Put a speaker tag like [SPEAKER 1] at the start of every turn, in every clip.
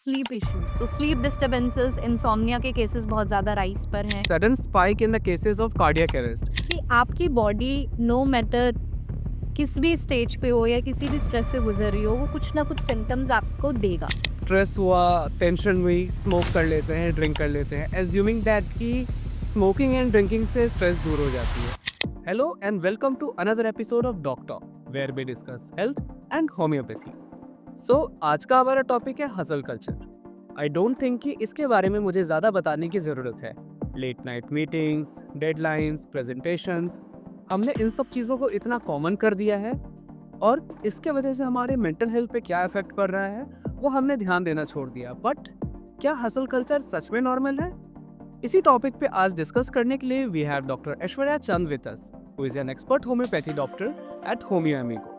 [SPEAKER 1] Sleep issues, तो sleep disturbances, insomnia के cases बहुत ज़्यादा राइज पर हैं
[SPEAKER 2] Sudden spike in the cases of cardiac arrest.
[SPEAKER 1] कि आपकी बॉडी नो मैटर किस भी स्टेज पे हो या किसी भी स्ट्रेस से गुजर रही हो, वो कुछ ना कुछ सिम्टम्स आपको देगा।
[SPEAKER 2] स्ट्रेस हुआ, टेंशन हुई, स्मोक कर लेते हैं, ड्रिंक कर लेते हैं, एज्यूमिंग दैट कि स्मोकिंग एंड ड्रिंकिंग से स्ट्रेस दूर हो जाती है। Hello and welcome to another episode of doctor where we discuss health and homeopathy. So आज का हमारा टॉपिक है hustle culture. I don't think कि इसके बारे में मुझे ज़्यादा बताने की ज़रूरत है। Late night meetings, deadlines, presentations, हमने इन सब चीज़ों को इतना कॉमन कर दिया है और इसके वजह से हमारे मेंटल हेल्थ पे क्या इफेक्ट पड़ रहा है वो हमने ध्यान देना छोड़ दिया। बट क्या हसल कल्चर सच में नॉर्मल है? इसी टॉपिक पे आज डिस्कस करने के लिए we have doctor Aishwarya Chand with us, who is an expert homeopathy doctor at Homeo Amigo.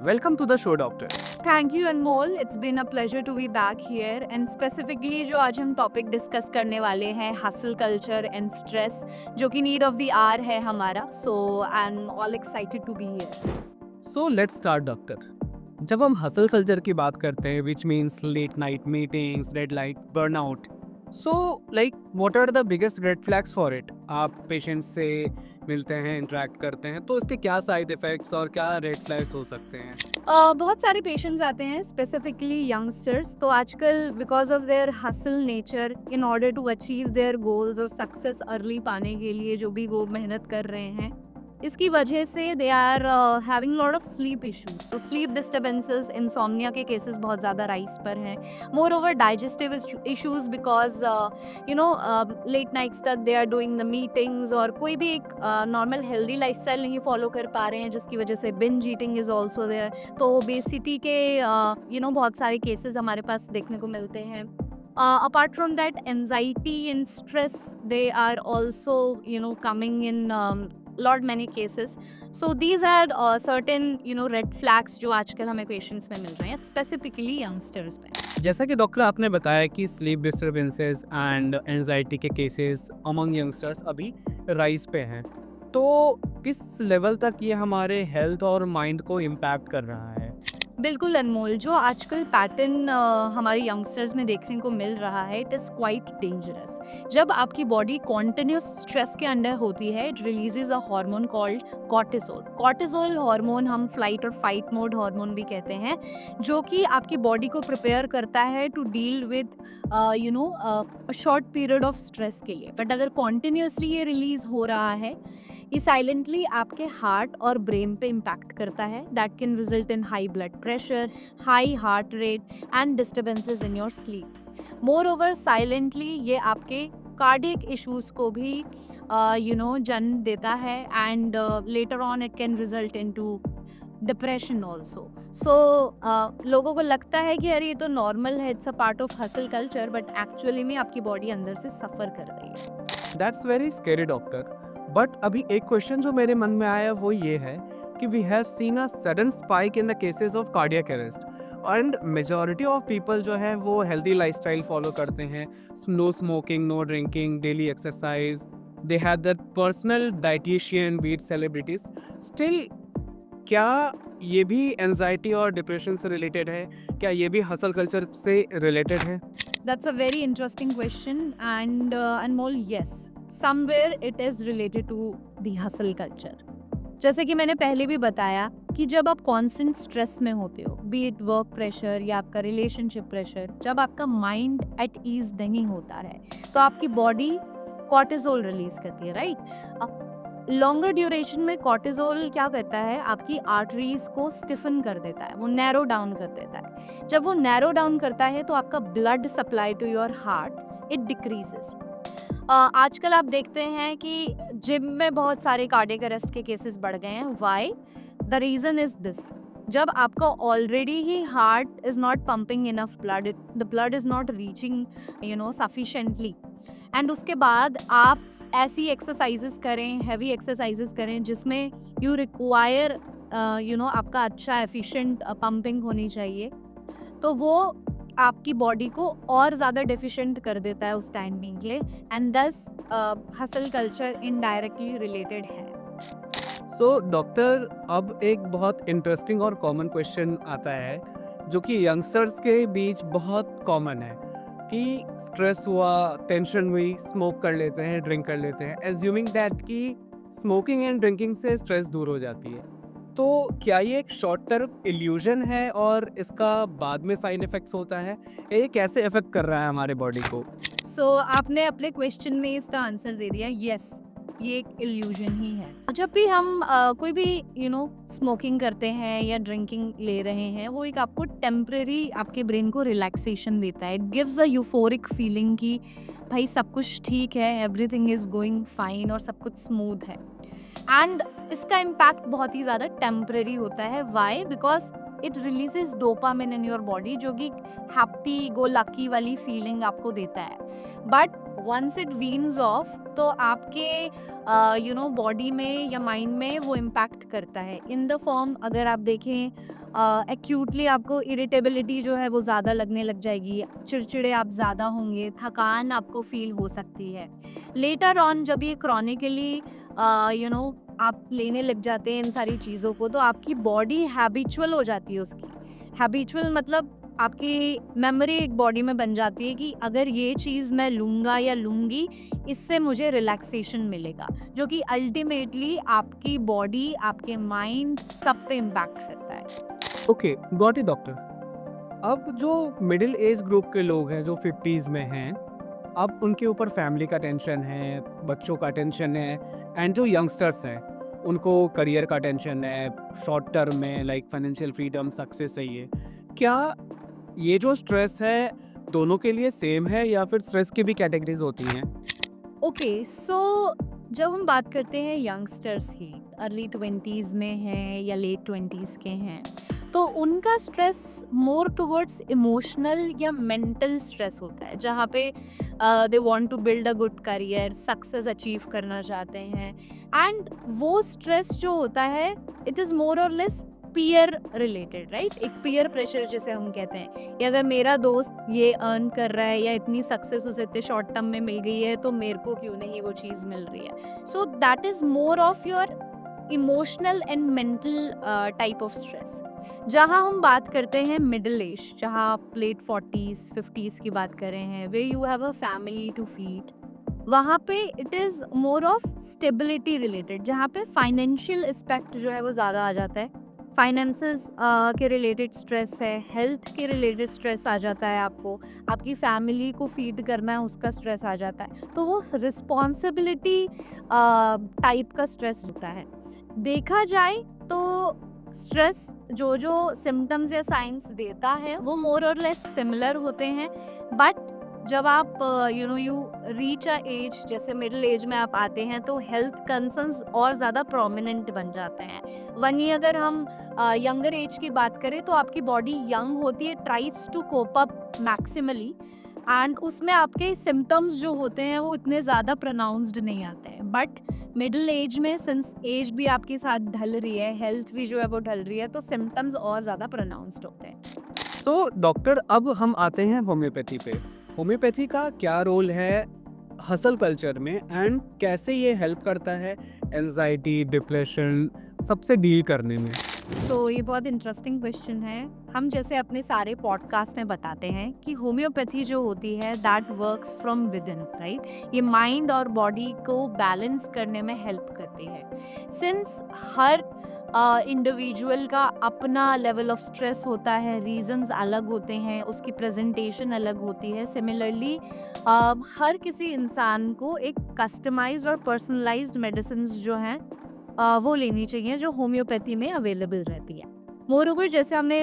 [SPEAKER 2] Welcome to the show doctor.
[SPEAKER 1] Thank you Anmol, it's been a pleasure to be back here and specifically जो आज हम topic discuss करने वाले हैं hustle culture and stress, जो कि need of the hour है हमारा। So I am all excited to be here.
[SPEAKER 2] So let's start doctor. जब हम हसल कल्चर की बात करते हैं which means late night meetings, deadline, burnout, so like what are the biggest red flags for it? आप patients से मिलते हैं, इंटरेक्ट करते हैं, तो इसके क्या साइड इफेक्ट्स और क्या रेड फ्लैग्स हो सकते हैं?
[SPEAKER 1] बहुत सारे पेशेंट्स आते हैं, स्पेसिफिकली यंगस्टर्स। तो आजकल because of their hustle nature, in order to achieve their goals और सक्सेस अर्ली पाने के लिए जो भी वो मेहनत कर रहे हैं, इसकी वजह से they are having lot of sleep issues. तो स्लीप डिस्टर्बेंसेस, इंसोम्निया के केसेस बहुत ज़्यादा राइज पर हैं। Moreover digestive issues because late nights तक they are doing the meetings और कोई भी एक नॉर्मल हेल्दी लाइफस्टाइल नहीं फॉलो कर पा रहे हैं, जिसकी वजह से binge eating is also there. तो ओबेसिटी के बहुत सारे केसेस हमारे पास देखने को मिलते हैं। Apart from that, anxiety and stress, they are also coming in lot many cases. So these are certain red flags जो आजकल हमें पेशेंट्स में मिल रहे हैं, स्पेसिफिकली यंगस्टर्स में।
[SPEAKER 2] जैसा कि डॉक्टर आपने बताया कि स्लीप डिस्टर्बेंसेस एंड एंजाइटी के केसेस अमंग यंगस्टर्स अभी राइज पे हैं, तो किस लेवल तक ये हमारे हेल्थ और माइंड को इम्पैक्ट कर रहा है?
[SPEAKER 1] बिल्कुल अनमोल, जो आजकल पैटर्न हमारे यंगस्टर्स में देखने को मिल रहा है, इट इज़ क्वाइट डेंजरस। जब आपकी बॉडी कॉन्टिन्यूस स्ट्रेस के अंडर होती है, it releases a hormone called cortisol. Cortisol hormone हम फ्लाइट और फाइट मोड हार्मोन भी कहते हैं, जो कि आपकी बॉडी को प्रिपेयर करता है to deal with short period of stress के लिए। बट अगर कॉन्टिन्यूसली ये रिलीज हो रहा है, ये साइलेंटली आपके हार्ट और ब्रेन पे इम्पैक्ट करता है। That can result in high blood pressure, high heart rate and disturbances in your sleep. Moreover silently ये आपके कार्डियक इश्यूज को भी जन्म देता है and later on it can result in to depression also. So लोगों को लगता है कि अरे ये तो नॉर्मल है, it's a part of hustle culture, but actually में आपकी बॉडी अंदर से सफ़र कर रही है।
[SPEAKER 2] That's very scary doctor. But अभी एक क्वेश्चन जो मेरे मन में आया वो ये है कि we have seen a sudden spike in the cases of cardiac arrest and majority of people जो है वो हेल्दी लाइफस्टाइल फॉलो करते हैं, no smoking, no drinking, daily exercise, they have that personal dietitian, beat celebrities. Still क्या ये भी anxiety और depression से रिलेटेड है? क्या ये भी हसल कल्चर से रिलेटेड है?
[SPEAKER 1] That's a very interesting question, and Anmol, yes, somewhere it is related to the hustle culture. जैसे कि मैंने पहले भी बताया कि जब आप कांस्टेंट स्ट्रेस में होते हो, बी इट वर्क प्रेशर या आपका रिलेशनशिप प्रेशर, जब आपका माइंड एट ईज नहीं होता है, तो आपकी बॉडी कॉर्टिसोल रिलीज करती है, राइट? लॉन्गर ड्यूरेशन में कॉर्टिसोल क्या करता है, आपकी आर्टरीज को स्टिफन कर देता है, वो नैरो डाउन कर देता है। जब वो नैरो डाउन करता है तो आपका blood supply to your heart it decreases. आजकल आप देखते हैं कि जिम में बहुत सारे कार्डियक अरेस्ट के केसेस बढ़ गए हैं। Why? The reason is this. जब आपका already he heart is not pumping enough blood, the blood is not reaching sufficiently, and उसके बाद आप ऐसी एक्सरसाइजेस करें, हैवी एक्सरसाइजेस करें जिसमें यू रिक्वायर आपका अच्छा एफिशिएंट पंपिंग होनी चाहिए, तो वो आपकी बॉडी को और ज़्यादा डेफिशिएंट कर देता है उस टाइम बीइंग के लिए, एंड दस हसल कल्चर इनडायरेक्टली रिलेटेड है।
[SPEAKER 2] सो डॉक्टर, अब एक बहुत इंटरेस्टिंग और कॉमन क्वेश्चन आता है जो कि यंगस्टर्स के बीच बहुत कॉमन है कि स्ट्रेस हुआ, टेंशन हुई, स्मोक कर लेते हैं, ड्रिंक कर लेते हैं, एज्यूमिंग दैट कि स्मोकिंग एंड ड्रिंकिंग से स्ट्रेस दूर हो जाती है। तो क्या ये एक शॉर्ट टर्म इल्यूजन है और इसका बाद में साइड इफेक्ट्स होता है? ये कैसे इफेक्ट कर रहा है हमारे बॉडी को?
[SPEAKER 1] सो आपने अपने क्वेश्चन में इसका आंसर दे दिया। यस, ये एक इल्यूजन ही है। जब भी हम कोई भी स्मोकिंग करते हैं या ड्रिंकिंग ले रहे हैं, वो एक आपको टेम्परेरी आपके ब्रेन को रिलैक्सेशन देता है। It gives a euphoric feeling कि भाई सब कुछ ठीक है, एवरीथिंग इज गोइंग फाइन और सब कुछ स्मूथ है। एंड इसका इम्पैक्ट बहुत ही ज़्यादा टेम्परेरी होता है। Why? Because it releases dopamine in your body, जो कि हैप्पी गो लकी वाली फीलिंग आपको देता है। But once it weans off, तो आपके बॉडी में या माइंड में वो इम्पैक्ट करता है इन द फॉर्म, अगर आप देखें एक्यूटली आपको इरिटेबिलिटी जो है वो ज़्यादा लगने लग जाएगी, चिड़चिड़े आप ज़्यादा होंगे, थकान आपको फील हो सकती है। लेटर ऑन जब ये क्रॉनिकली आप लेने लग जाते हैं इन सारी चीज़ों को, तो आपकी बॉडी हैबिचुअल हो जाती है उसकी। हैबिचुअल मतलब आपकी मेमोरी एक बॉडी में बन जाती है कि अगर ये चीज़ मैं लूँगा या लूँगी, इससे मुझे रिलैक्सेशन मिलेगा, जो कि अल्टीमेटली आपकी बॉडी, आपके माइंड सब पे इम्पैक्ट करता है।
[SPEAKER 2] Okay, got it doctor. अब जो मिडिल एज ग्रुप के लोग हैं जो 50s में हैं, अब उनके ऊपर फैमिली का टेंशन है, बच्चों का टेंशन है, एंड जो यंगस्टर्स हैं उनको करियर का टेंशन है, शॉर्ट टर्म में लाइक फाइनेंशियल फ्रीडम, सक्सेस चाहिए। क्या ये जो स्ट्रेस है दोनों के लिए सेम है या फिर स्ट्रेस की भी कैटेगरीज होती हैं?
[SPEAKER 1] ओके, सो जब हम बात करते हैं यंगस्टर्स की, अर्ली 20s में हैं या लेट 20s के हैं, तो उनका स्ट्रेस मोर टुवर्ड्स इमोशनल या मेंटल स्ट्रेस होता है, जहाँ पे they want to build a good career, success achieve करना चाहते हैं। एंड वो स्ट्रेस जो होता है, इट इज़ मोर और लेस पीयर रिलेटेड, राइट? एक पीयर प्रेशर जिसे हम कहते हैं, या अगर मेरा दोस्त ये अर्न कर रहा है या इतनी सक्सेस उसे इतने शॉर्ट टर्म में मिल गई है, तो मेरे को क्यों नहीं वो चीज़ मिल रही है। So that is more of your emotional and mental type of stress. जहाँ हम बात करते हैं मिडिल एज, जहाँ आप लेट 40s 50s की बात कर रहे हैं, where you have a family to feed, वहाँ पे it is more of stability related, जहाँ पे फाइनेंशियल एस्पेक्ट जो है वो ज़्यादा आ जाता है। फाइनेंसेस के रिलेटेड स्ट्रेस है, हेल्थ के रिलेटेड स्ट्रेस आ जाता है आपको, आपकी फैमिली को फीड करना है उसका स्ट्रेस आ जाता है। तो वो रिस्पॉन्सिबिलिटी टाइप का स्ट्रेस होता है। देखा जाए तो स्ट्रेस जो जो सिम्टम्स या साइंस देता है वो मोर और लेस सिमिलर होते हैं, बट जब आप यू रीच अ एज, जैसे मिडिल एज में आप आते हैं, तो हेल्थ कंसर्न्स और ज़्यादा प्रोमिनेंट बन जाते हैं। वहीं अगर हम यंगर एज की बात करें, तो आपकी बॉडी यंग होती है, tries to cope up maximally, and उसमें आपके सिम्टम्स जो होते हैं वो इतने ज़्यादा प्रोनाउंस्ड नहीं आते हैं। बट मिडिल एज में, सिंस एज भी आपके साथ ढल रही है, हेल्थ भी जो है वो ढल रही है, तो सिम्टम्स और ज़्यादा प्रोनाउंस्ड होते हैं।
[SPEAKER 2] तो डॉक्टर, अब हम आते हैं होम्योपैथी पे। होम्योपैथी का क्या रोल है हसल कल्चर में एंड कैसे ये हेल्प करता है एंजाइटी, डिप्रेशन सबसे डील करने में?
[SPEAKER 1] तो ये बहुत इंटरेस्टिंग क्वेश्चन है। हम जैसे अपने सारे पॉडकास्ट में बताते हैं कि होम्योपैथी जो होती है, that works from with in, right? ये माइंड और बॉडी को बैलेंस करने में हेल्प करती है। सिंस हर इंडिविजुअल का अपना लेवल ऑफ स्ट्रेस होता है, रीजंस अलग होते हैं, उसकी प्रेजेंटेशन अलग होती है। सिमिलरली हर किसी इंसान को एक कस्टमाइज्ड और पर्सनलाइज्ड मेडिसिन जो हैं वो लेनी चाहिए, जो होम्योपैथी में अवेलेबल रहती है। मोरओवर, जैसे हमने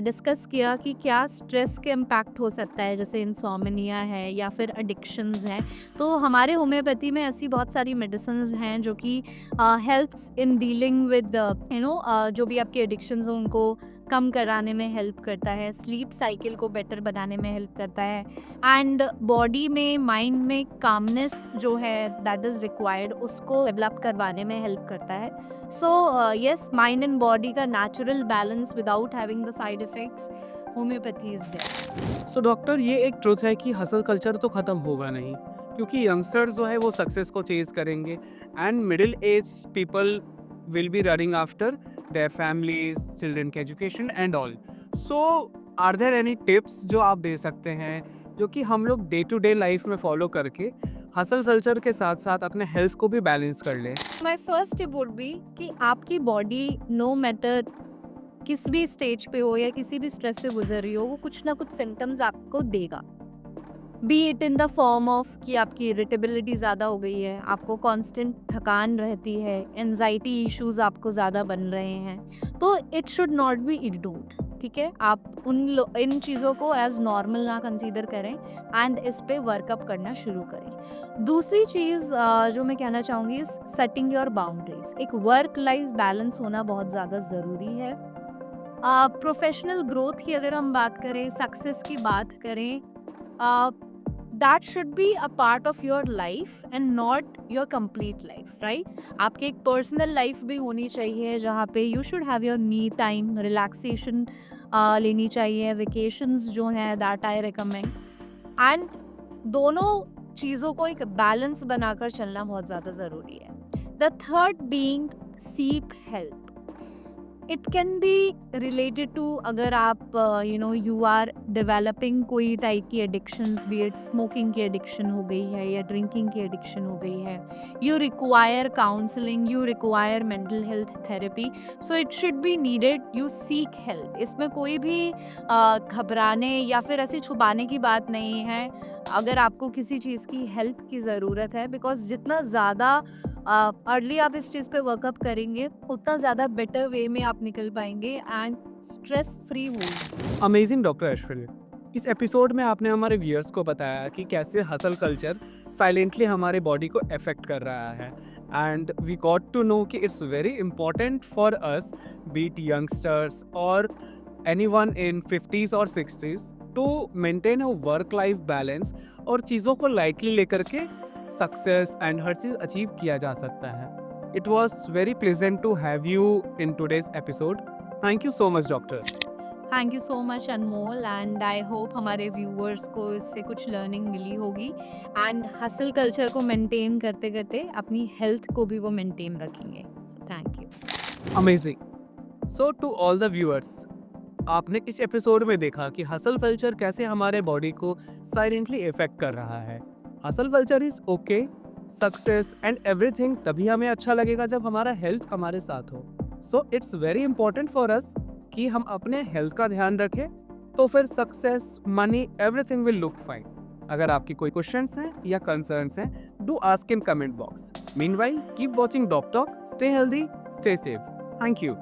[SPEAKER 1] डिस्कस किया कि क्या स्ट्रेस के इम्पैक्ट हो सकता है, जैसे इंसोम्निया है या फिर एडिक्शंस हैं, तो हमारे होम्योपैथी में ऐसी बहुत सारी मेडिसिन्स हैं जो कि हेल्प्स इन डीलिंग विद जो भी आपके एडिक्शंस हो उनको कम कराने में हेल्प करता है, स्लीप साइकिल को बेटर बनाने में हेल्प करता है, एंड बॉडी में, माइंड में कामनेस जो है दैट इज़ रिक्वायर्ड, उसको डेवलप करवाने में हेल्प करता है। So yes, mind and body का natural balance without having the side effects, homeopathy is there.
[SPEAKER 2] So doctor, ये एक ट्रुथ है कि हसल कल्चर तो ख़त्म होगा नहीं, क्योंकि यंगस्टर्स जो है वो सक्सेस को चेज करेंगे and middle age people will be running after their families, children की education and all. So are there any tips जो आप दे सकते हैं जो कि हम लोग डे टू डे लाइफ में फॉलो करके हसल कल्चर के साथ साथ अपने हेल्थ को भी बैलेंस कर लें?
[SPEAKER 1] My first tip would be कि आपकी बॉडी नो मैटर किस भी स्टेज पे हो या किसी भी स्ट्रेस से गुजर रही हो, वो कुछ ना कुछ सिम्टम्स आपको देगा। B it in the form of कि आपकी इरिटेबिलिटी ज़्यादा हो गई है, आपको कांस्टेंट थकान रहती है, एंजाइटी इश्यूज आपको ज़्यादा बन रहे हैं, तो it should not be ignored. ठीक है, आप इन चीज़ों को एज नॉर्मल ना कंसीडर करें एंड इस पे वर्कअप करना शुरू करें। दूसरी चीज़ जो मैं कहना चाहूँगी इज सेटिंग योर बाउंड्रीज। एक वर्क लाइफ बैलेंस होना बहुत ज़्यादा ज़रूरी है। प्रोफेशनल ग्रोथ की अगर हम बात करें, सक्सेस की बात करें, that should be a part of your life and not your complete life, right? आपकी एक पर्सनल लाइफ भी होनी चाहिए जहाँ पे you should have your me time, relaxation लेनी चाहिए, वेकेशंस जो हैं दैट आई रिकमेंड। एंड दोनों चीज़ों को एक बैलेंस बनाकर चलना बहुत ज़्यादा ज़रूरी है। The third being seek help. It can be related to अगर आप यू आर डेवलपिंग कोई टाइप की एडिक्शंस, बी इट स्मोकिंग की एडिक्शन हो गई है या ड्रिंकिंग की एडिक्शन हो गई है, you require counselling, you require mental health therapy, so it should be needed, you seek help. इसमें कोई भी घबराने या फिर ऐसे छुपाने की बात नहीं है। अगर आपको किसी चीज़ की हेल्प की ज़रूरत है, बिकॉज जितना ज़्यादा अर्ली आप इस चीज़ पे वर्कअप करेंगे उतना ज़्यादा बेटर वे में आप निकल पाएंगे एंड स्ट्रेस फ्री होंगे।
[SPEAKER 2] अमेजिंग डॉक्टर ऐश्वर्या, इस एपिसोड में आपने हमारे व्यूअर्स को बताया कि कैसे हसल कल्चर साइलेंटली हमारे बॉडी को अफेक्ट कर रहा है, and we got to know कि it's very important for us, be it youngsters और एनीवन इन 50s और 60s, to maintain a work life balance और चीज़ों को लाइटली लेकर के सक्सेस एंड हर चीज़ अचीव किया जा सकता है। It was very pleasant to have you in today's episode. Thank you so much doctor.
[SPEAKER 1] Thank you so much Anmol, and I hope हमारे व्यूअर्स को इससे कुछ लर्निंग मिली होगी एंड हसल कल्चर को मेंटेन करते करते अपनी हेल्थ को भी वो मेंटेन रखेंगे। So thank you.
[SPEAKER 2] Amazing. So to all the viewers, आपने इस एपिसोड में देखा कि हसल कल्चर कैसे हमारे बॉडी को साइलेंटली इफेक्ट कर रहा है। Hustle culture is okay, success and everything तभी हमें अच्छा लगेगा जब हमारा हेल्थ हमारे साथ हो। So it's very important for us कि हम अपने हेल्थ का ध्यान रखें, तो फिर success, money, everything will look fine. अगर आपकी कोई क्वेश्चंस हैं या कंसर्न्स हैं, do ask in comment box. Meanwhile keep watching Doc Talk, stay healthy, stay safe. Thank you.